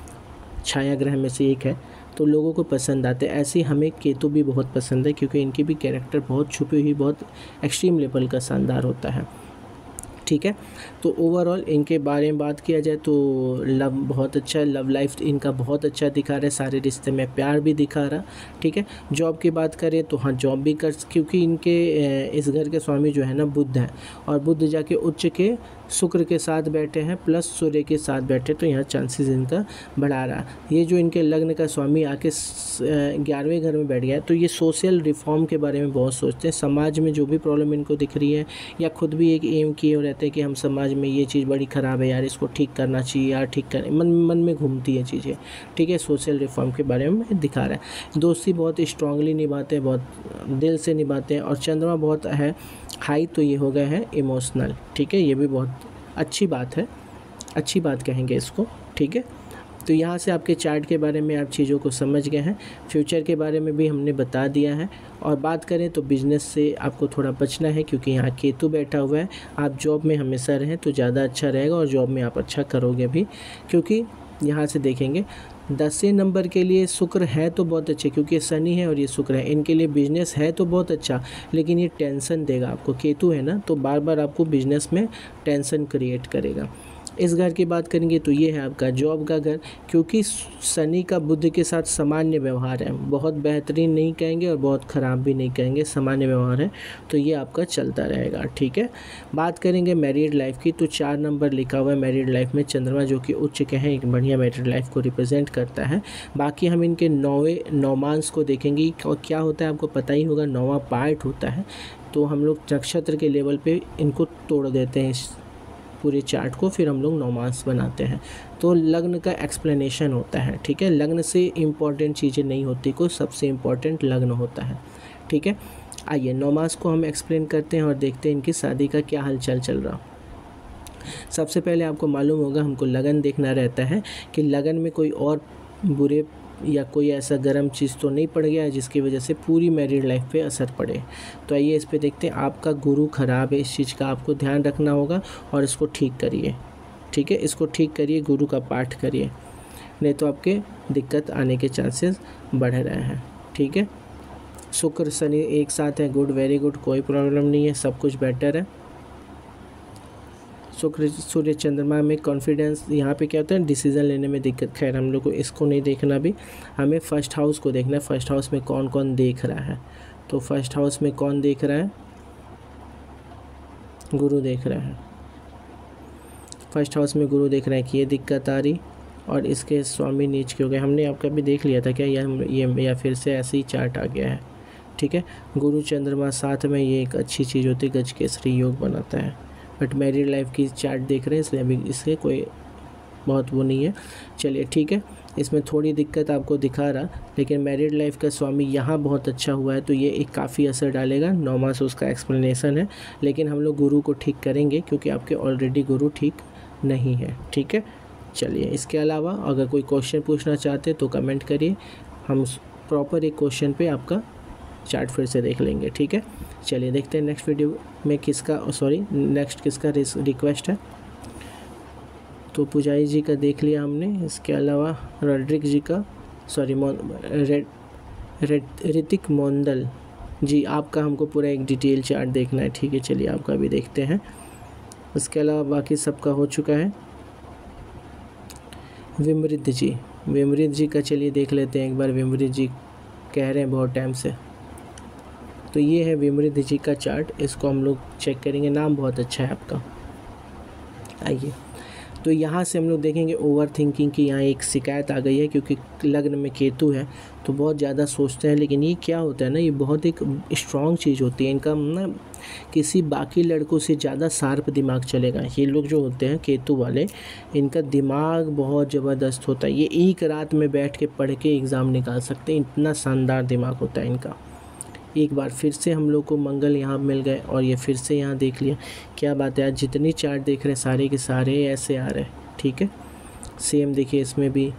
A: छाया ग्रह में से एक है, तो लोगों को पसंद आते हैं। ऐसे ही हमें केतु भी बहुत पसंद है, क्योंकि इनकी भी कैरेक्टर बहुत छुपी हुई, बहुत एक्सट्रीम लेवल का शानदार होता है, ठीक है। तो ओवरऑल इनके बारे में बात किया जाए तो लव बहुत अच्छा है, लव लाइफ इनका बहुत अच्छा दिखा रहा है, सारे रिश्ते में प्यार भी दिखा रहा, ठीक है। जॉब की बात करें तो हाँ जॉब भी कर, क्योंकि इनके इस घर के स्वामी जो है ना बुध हैं, और बुध जाके उच्च के शुक्र के साथ बैठे हैं प्लस सूर्य के साथ बैठे, तो यहाँ चांसेस इनका बढ़ा रहा। ये जो इनके लग्न का स्वामी आके 11वें घर में बैठ गया है, तो ये सोशल रिफॉर्म के बारे में बहुत सोचते हैं, समाज में जो भी प्रॉब्लम इनको दिख रही है या खुद भी एक एम किए रहते हैं कि हम समाज में ये चीज़ बड़ी ख़राब है यार, इसको ठीक करना चाहिए यार, ठीक कर मन में घूमती है चीज़ें, ठीक है। सोशल रिफॉर्म के बारे में दिखा रहा है। दोस्ती बहुत स्ट्रांगली निभाते हैं, बहुत दिल से निभाते हैं, और चंद्रमा बहुत है हाई, तो ये हो गए हैं इमोशनल, ठीक है। ये भी बहुत अच्छी बात है, अच्छी बात कहेंगे इसको, ठीक है। तो यहाँ से आपके चार्ट के बारे में आप चीज़ों को समझ गए हैं। फ्यूचर के बारे में भी हमने बता दिया है। और बात करें तो बिज़नेस से आपको थोड़ा बचना है, क्योंकि यहाँ केतु बैठा हुआ है। आप जॉब में हमेशा रहें तो ज़्यादा अच्छा रहेगा, और जॉब में आप अच्छा करोगे भी, क्योंकि यहाँ से देखेंगे 10वें नंबर के लिए शुक्र है तो बहुत अच्छे, क्योंकि शनि है और ये शुक्र है, इनके लिए बिजनेस है तो बहुत अच्छा, लेकिन ये टेंशन देगा आपको। केतु है ना, तो बार बार आपको बिजनेस में टेंशन क्रिएट करेगा। इस घर की बात करेंगे तो ये है आपका जॉब का घर, क्योंकि शनि का बुध के साथ सामान्य व्यवहार है, बहुत बेहतरीन नहीं कहेंगे और बहुत ख़राब भी नहीं कहेंगे, सामान्य व्यवहार है, तो ये आपका चलता रहेगा। ठीक है, बात करेंगे मैरिड लाइफ की, तो 4 नंबर लिखा हुआ है मैरिड लाइफ में चंद्रमा, जो कि उच्च के हैं, एक बढ़िया मैरिड लाइफ को रिप्रेजेंट करता है। बाकी हम इनके 9वें नौमांस को देखेंगे, और क्या होता है आपको पता ही होगा, 9वां पार्ट होता है, तो हम लोग नक्षत्र के लेवल पे इनको तोड़ देते हैं इस पूरे चार्ट को, फिर हम लोग नौमांस बनाते हैं। तो लग्न का एक्सप्लेनेशन होता है। ठीक है, लग्न से इम्पॉर्टेंट चीज़ें नहीं होती, कोई सबसे इम्पॉर्टेंट लग्न होता है। ठीक है, आइए नौमांस को हम एक्सप्लेन करते हैं और देखते हैं इनकी शादी का क्या हालचाल चल रहा। सबसे पहले आपको मालूम होगा, हमको लगन देखना रहता है कि लगन में कोई और बुरे या कोई ऐसा गर्म चीज़ तो नहीं पड़ गया है जिसकी वजह से पूरी मैरिड लाइफ पे असर पड़े। तो आइए इस पे देखते हैं। आपका गुरु खराब है, इस चीज़ का आपको ध्यान रखना होगा और इसको ठीक करिए। ठीक है, इसको ठीक करिए, गुरु का पाठ करिए, नहीं तो आपके दिक्कत आने के चांसेस बढ़ रहे हैं। ठीक है, शुक्र शनि एक साथ है, गुड, वेरी गुड, कोई प्रॉब्लम नहीं है, सब कुछ बेटर है। शुक्र सूर्य चंद्रमा में कॉन्फिडेंस, यहाँ पे क्या होता है, डिसीज़न लेने में दिक्कत। खैर हम लोग को इसको नहीं देखना, भी हमें फर्स्ट हाउस को देखना है। फर्स्ट हाउस में कौन कौन देख रहा है, तो फर्स्ट हाउस में कौन देख रहा है, गुरु देख रहा है। फर्स्ट हाउस में गुरु देख रहा है कि ये दिक्कत आ रही, और इसके स्वामी नीच के हो गए। हमने आपका भी देख लिया था क्या, या फिर से ऐसे ही चार्ट आ गया है। ठीक है, गुरु चंद्रमा साथ में, ये एक अच्छी चीज़ होती है, गजकेसरी योग बनाता है। बट मैरिड लाइफ की चार्ट देख रहे हैं, इसलिए अभी इससे कोई बहुत वो नहीं है। चलिए ठीक है, इसमें थोड़ी दिक्कत आपको दिखा रहा, लेकिन मैरिड लाइफ का स्वामी यहाँ बहुत अच्छा हुआ है, तो ये एक काफ़ी असर डालेगा। 9 मास उसका एक्सप्लेनेशन है, लेकिन हम लोग गुरु को ठीक करेंगे, क्योंकि आपके ऑलरेडी गुरु ठीक नहीं है। ठीक है, चलिए इसके अलावा अगर कोई क्वेश्चन पूछना चाहते तो कमेंट करिए, हम प्रॉपर एक क्वेश्चन पे आपका चार्ट फिर से देख लेंगे। ठीक है, चलिए देखते हैं नेक्स्ट वीडियो में नेक्स्ट किसका रिक्वेस्ट है। तो पुजारी जी का देख लिया हमने, इसके अलावा रॉड्रिक जी का, ऋतिक मोंदल जी, आपका हमको पूरा एक डिटेल चार्ट देखना है। ठीक है, चलिए आपका भी देखते हैं। इसके अलावा बाकी सबका हो चुका है। विमृत जी का चलिए देख लेते हैं एक बार। विमृत जी कह रहे हैं बहुत टाइम से, तो ये है विमृत जी का चार्ट, इसको हम लोग चेक करेंगे। नाम बहुत अच्छा है आपका। आइए, तो यहाँ से हम लोग देखेंगे ओवर थिंकिंग की यहाँ एक शिकायत आ गई है, क्योंकि लग्न में केतु है तो बहुत ज़्यादा सोचते हैं। लेकिन ये क्या होता है ना, ये बहुत एक स्ट्रॉन्ग चीज़ होती है, इनका ना किसी बाकी लड़कों से ज़्यादा शार्प दिमाग चलेगा। ये लोग जो होते हैं केतु वाले, इनका दिमाग बहुत ज़बरदस्त होता है। ये एक रात में बैठ के पढ़ के एग्ज़ाम निकाल सकते हैं, इतना शानदार दिमाग होता है इनका। एक बार फिर से हम लोग को मंगल यहाँ मिल गए, और ये फिर से यहाँ देख लिया। क्या बात है, आज जितनी चार्ट देख रहे हैं सारे के सारे ऐसे आ रहे हैं। ठीक है, सेम देखिए इसमें भी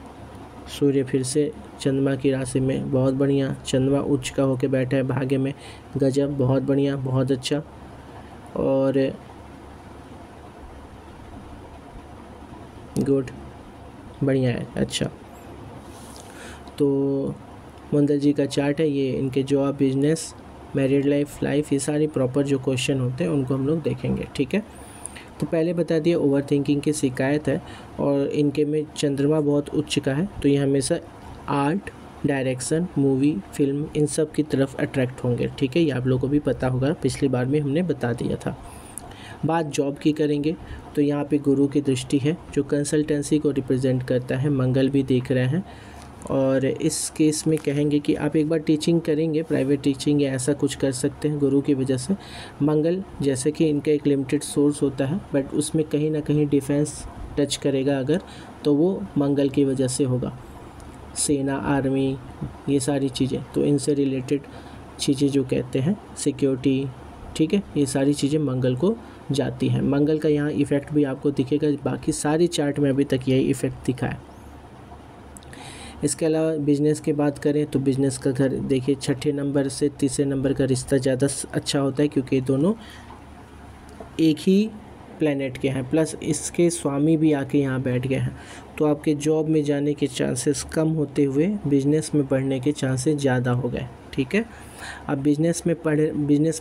A: सूर्य फिर से चंद्रमा की राशि में, बहुत बढ़िया। चंद्रमा उच्च का होके बैठा है भाग्य में, गजब, बहुत बढ़िया, बहुत अच्छा। और गुड, बढ़िया है, अच्छा। तो मंदल जी का चार्ट है ये, इनके जॉब, बिजनेस, मैरिड लाइफ, ये सारी प्रॉपर जो क्वेश्चन होते हैं उनको हम लोग देखेंगे। ठीक है, तो पहले बता दिया ओवर थिंकिंग की शिकायत है, और इनके में चंद्रमा बहुत उच्च का है, तो ये हमेशा आर्ट, डायरेक्शन, मूवी, फिल्म, इन सब की तरफ अट्रैक्ट होंगे। ठीक है, ये आप लोगों को भी पता होगा, पिछली बार में हमने बता दिया था। बात जॉब की करेंगे, तो यहाँ पे गुरु की दृष्टि है जो कंसल्टेंसी को रिप्रेजेंट करता है। मंगल भी देख रहे हैं, और इस केस में कहेंगे कि आप एक बार टीचिंग करेंगे, प्राइवेट टीचिंग या ऐसा कुछ कर सकते हैं गुरु की वजह से। मंगल जैसे कि इनका एक लिमिटेड सोर्स होता है, बट उसमें कहीं ना कहीं डिफेंस टच करेगा अगर, तो वो मंगल की वजह से होगा। सेना, आर्मी, ये सारी चीज़ें, तो इनसे रिलेटेड चीज़ें जो कहते हैं, सिक्योरिटी, ठीक है, ये सारी चीज़ें मंगल को जाती हैं। मंगल का यहाँ इफ़ेक्ट भी आपको दिखेगा, बाकी सारी चार्ट में अभी तक यही इफ़ेक्ट दिखा है। इसके अलावा बिजनेस की बात करें तो बिजनेस का घर देखिए, छठे नंबर से तीसरे नंबर का रिश्ता ज़्यादा अच्छा होता है, क्योंकि दोनों एक ही प्लेनेट के हैं, प्लस इसके स्वामी भी आके यहाँ बैठ गए हैं। तो आपके जॉब में जाने के चांसेस कम होते हुए बिजनेस में बढ़ने के चांसेस ज़्यादा हो गए। ठीक है, अब बिजनेस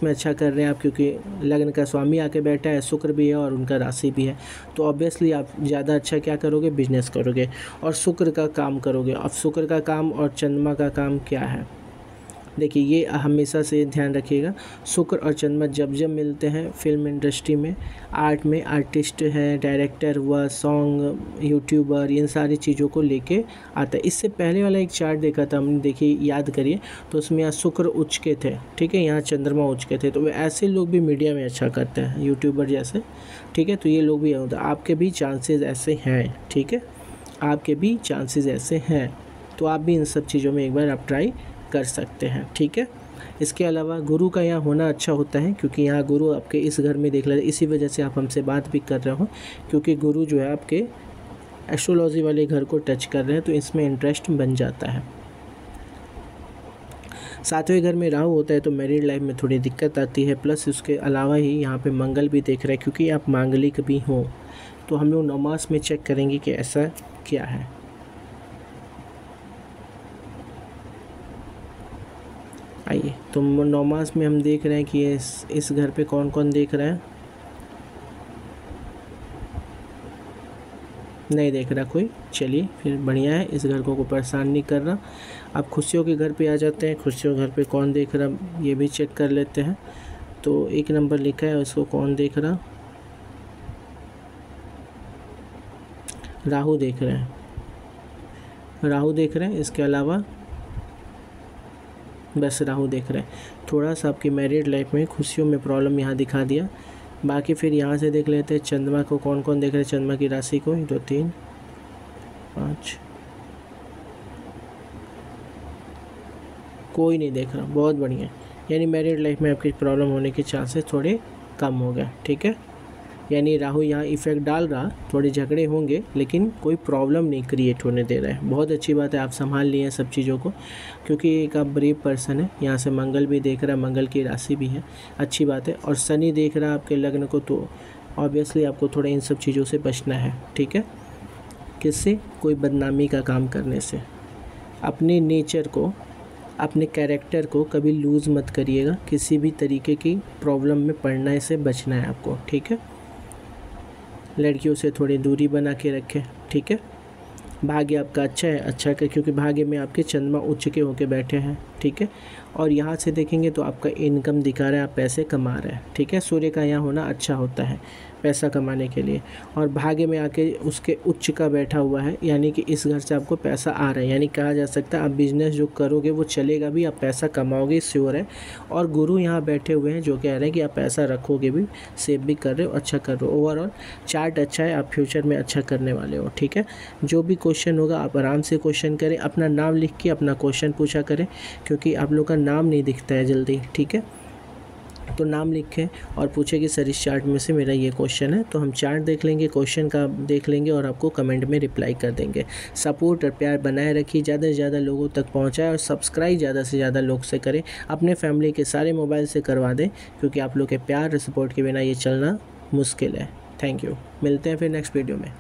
A: में अच्छा कर रहे हैं आप, क्योंकि लग्न का स्वामी आके बैठा है, शुक्र भी है और उनका राशि भी है, तो ऑब्वियसली आप ज़्यादा अच्छा क्या करोगे, बिजनेस करोगे और शुक्र का काम करोगे। अब शुक्र का काम और चंद्रमा का काम क्या है, देखिए ये हमेशा से ध्यान रखिएगा। शुक्र और चंद्रमा जब जब मिलते हैं फिल्म इंडस्ट्री में, आर्ट में, आर्टिस्ट है, डायरेक्टर हुआ, सॉन्ग, यूट्यूबर, इन सारी चीज़ों को लेके आता है। इससे पहले वाला एक चार्ट देखा था हमने, देखिए याद करिए, तो उसमें यहाँ शुक्र उच्च के थे, ठीक है, यहाँ चंद्रमा उच्च के थे, तो ऐसे लोग भी मीडिया में अच्छा करते हैं, यूट्यूबर जैसे। ठीक है, तो ये लोग भी होता है, आपके भी चांसेस ऐसे हैं। ठीक है, आपके भी चांसेस ऐसे हैं, तो आप भी इन सब चीज़ों में एक बार आप ट्राई कर सकते हैं। ठीक है, इसके अलावा गुरु का यहाँ होना अच्छा होता है, क्योंकि यहाँ गुरु आपके इस घर में देख लेते, इसी वजह से आप हमसे बात भी कर रहे हो, क्योंकि गुरु जो है आपके एस्ट्रोलॉजी वाले घर को टच कर रहे हैं, तो इसमें इंटरेस्ट बन जाता है। सातवें घर में राहु होता है तो मैरिड लाइफ में थोड़ी दिक्कत आती है, प्लस उसके अलावा ही यहाँ पे मंगल भी देख रहे हैं, क्योंकि आप मांगलिक भी हो, तो हम लोग 9 मास में चेक करेंगे कि ऐसा क्या है। आइए, तो 9 मास में हम देख रहे हैं कि इस घर पे कौन कौन देख रहा है, नहीं देख रहा कोई, चलिए फिर बढ़िया है, इस घर को कोई परेशान नहीं कर रहा। अब खुशियों के घर पे आ जाते हैं, खुशियों घर पे कौन देख रहा ये भी चेक कर लेते हैं। तो 1 नंबर लिखा है, उसको कौन देख रहा, राहु देख रहे हैं, राहु देख रहे हैं, इसके अलावा बस राहु देख रहे हैं। थोड़ा सा आपकी मैरिड लाइफ में खुशियों में प्रॉब्लम यहाँ दिखा दिया। बाकी फिर यहाँ से देख लेते हैं चंद्रमा को कौन कौन देख रहे हैं, चंद्रमा की राशि को 1 2 3 5, कोई नहीं देख रहा, बहुत बढ़िया, यानी मैरिड लाइफ में आपकी प्रॉब्लम होने के चांसेस थोड़े कम हो गए। ठीक है, यानी राहु यहाँ इफेक्ट डाल रहा, थोड़े झगड़े होंगे लेकिन कोई प्रॉब्लम नहीं क्रिएट होने दे रहा है। बहुत अच्छी बात है, आप संभाल लिए हैं सब चीज़ों को, क्योंकि एक आप ब्रेव पर्सन है। यहाँ से मंगल भी देख रहा है, मंगल की राशि भी है, अच्छी बात है, और शनि देख रहा है आपके लग्न को, तो ऑब्वियसली आपको थोड़ा इन सब चीज़ों से बचना है। ठीक है, किससे, कोई बदनामी का काम करने से। अपने नेचर को, अपने कैरेक्टर को कभी लूज़ मत करिएगा, किसी भी तरीके की प्रॉब्लम में पड़ने से बचना है आपको। ठीक है, लड़कियों से थोड़ी दूरी बना के रखें। ठीक है, भाग्य आपका अच्छा है, अच्छा है, क्योंकि भाग्य में आपके चंद्रमा उच्च के होके बैठे हैं। ठीक है, और यहाँ से देखेंगे तो आपका इनकम दिखा रहा है, आप पैसे कमा रहे हैं। ठीक है, सूर्य का यहाँ होना अच्छा होता है पैसा कमाने के लिए, और भाग्य में आके उसके उच्च का बैठा हुआ है, यानी कि इस घर से आपको पैसा आ रहा है, यानी कहा जा सकता है आप बिजनेस जो करोगे वो चलेगा भी, आप पैसा कमाओगे, श्योर है। और गुरु यहाँ बैठे हुए हैं जो कह रहे हैं कि आप पैसा रखोगे भी, सेव भी कर रहे हो, अच्छा कर रहे हो। ओवरऑल चार्ट अच्छा है, आप फ्यूचर में अच्छा करने वाले हो। ठीक है, जो भी क्वेश्चन होगा आप आराम से क्वेश्चन करें, अपना नाम लिख के अपना क्वेश्चन पूछा करें, क्योंकि आप लोग का नाम नहीं दिखता है जल्दी। ठीक है, तो नाम लिखें और पूछे कि सर इस चार्ट में से मेरा ये क्वेश्चन है, तो हम चार्ट देख लेंगे, क्वेश्चन का देख लेंगे और आपको कमेंट में रिप्लाई कर देंगे। सपोर्ट और प्यार बनाए रखिए, ज़्यादा से ज़्यादा लोगों तक पहुंचाएं और सब्सक्राइब ज़्यादा से ज़्यादा लोग से करें, अपने फैमिली के सारे मोबाइल से करवा दें, क्योंकि आप लोग के प्यार और सपोर्ट के बिना ये चलना मुश्किल है। थैंक यू, मिलते हैं फिर नेक्स्ट वीडियो में।